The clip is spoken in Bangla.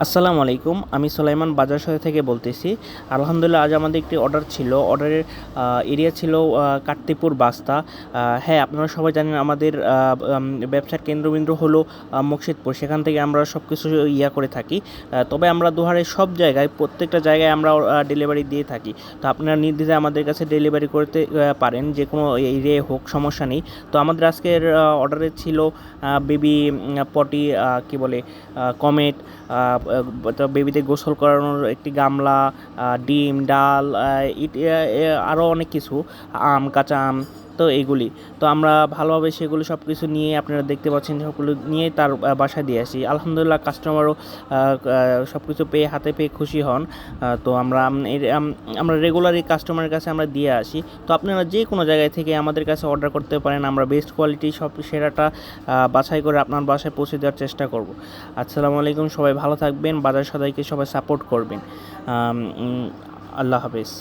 আসসালামু আলাইকুম, আমি সুলাইমান বাজার শহর থেকে বলতেছি। আলহামদুলিল্লাহ, আজ আমাদের একটি অর্ডার ছিল। অর্ডারের এরিয়া ছিল কার্তিকপুর বাস্তা। হ্যাঁ, আপনারা সবাই জানেন আমাদের ব্যবসার কেন্দ্রবিন্দু হলো মুর্শিদপুর। সেখান থেকে আমরা সব কিছু করে থাকি। তবে আমরা দুহারে সব জায়গায়, প্রত্যেকটা জায়গায় আমরা ডেলিভারি দিয়ে থাকি। তো আপনারা নির্দ্বিধায় আমাদের কাছে ডেলিভারি করতে পারেন, যে কোনো এরিয়ায় হোক, সমস্যা নেই। তো আমাদের আজকের অর্ডারে ছিল বেবি পটি, কি বলে, কমেট, তো বেবিদের গোসল করানোর একটি গামলা, ডিম, ডাল, আরও অনেক কিছু, কাঁচা আম। তো এইগুলি, তো আমরা ভালোভাবে সেগুলো সব কিছু নিয়ে, আপনারা দেখতে পাচ্ছেন, সবগুলো নিয়ে তার বাসায় দিয়ে আসি। আলহামদুলিল্লাহ, কাস্টমারও সব কিছু পেয়ে, হাতে পেয়ে খুশি হন। তো আমরা রেগুলারই কাস্টমারের কাছে আমরা দিয়ে আসি। তো আপনারা যে কোনো জায়গায় থেকে আমাদের কাছে অর্ডার করতে পারেন। আমরা বেস্ট কোয়ালিটি সব সেরাটা বাছাই করে আপনার বাসায় পৌঁছে দেওয়ার চেষ্টা করব। আসসালামু আলাইকুম, সবাই ভালো থাকবেন। বাজার সদাইকে সবাই সাপোর্ট করবেন। আল্লাহ হাফেজ।